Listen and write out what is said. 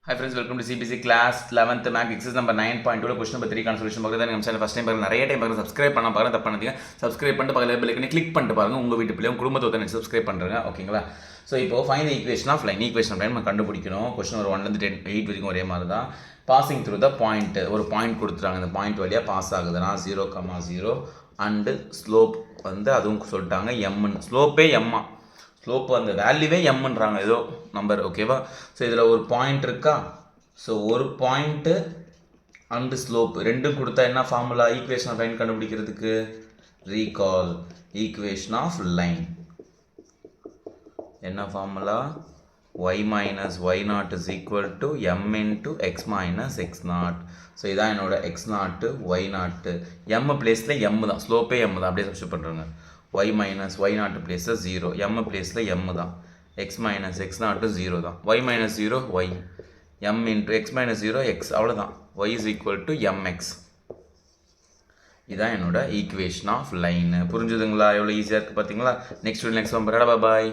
Hi friends, welcome to CBC class 11th math exercise number 9.2 question number 3 கான solution பார்க்குறது நம்ம channel first time பாருங்க நிறைய time பாருங்க சப்ஸ்கிரைப் பண்ண பாருங்க தப்பு பண்ணாதீங்க சப்ஸ்கிரைப் பண்ணிட்டு பக்கத்துல பெல் ஐகானை கிளிக் பண்ணிட்டு பாருங்க உங்க வீட்டு பிள்ளையும் குடும்பத்தை வந்து சப்ஸ்கிரைப் பண்றீங்க ஓகேங்களா ஸோ இப்போ find the equation of line equation of line நம்ம கண்டுபிடிக்கணும் கொஸ்டின் ஒரு 1 ல இருந்து 8 வரைக்கும் ஒரே மாதிரி தான் பாசிங் த்ரூ த பாயிண்ட் ஒரு பாயிண்ட் கொடுத்துறாங்க இந்த பாயிண்ட் வழியா பாஸ் ஆகுதுன்னா 0,0 அண்ட் ஸ்லோப் வந்து அதுவும் சொல்லிட்டாங்க m ஸ்லோப்பே m ஸ்லோப் அந்த வேல்யூவே எம்ன்றாங்க ஏதோ நம்பர் ஓகேவா ஸோ இதில் ஒரு பாயிண்ட் இருக்கா ஸோ ஒரு பாயிண்ட்டு அண்டு ஸ்லோப் ரெண்டும் கொடுத்தா என்ன ஃபார்முலா ஈக்குவேஷன் ஆஃப் லைன் கண்டுபிடிக்கிறதுக்கு ரீகால் ஈக்குவேஷன் ஆஃப் லைன் என்ன formula y minus y naught is equal to m into x minus x naught so இதான் என்னோட எக்ஸ் நாட்டு ஒய் நாட்டு எம் பிளேஸில் எம் தான் ஸ்லோப்பே எம் தான் அப்படியே சப்ஸ்டிட்யூட் பண்ணுறாங்க y minus y naught place 0 m place m தான் x minus x naught 0 தான் y minus 0 y m into x minus 0 x அவ்வளவுதான் y is equal to mx இதான் என்னோட ஈக்குவேஷன் ஆஃப் லைன் புரிஞ்சுதுங்களா எவ்வளோ ஈஸியாக இருக்குது பார்த்தீங்களா நெக்ஸ்ட் நம்பர் பாய்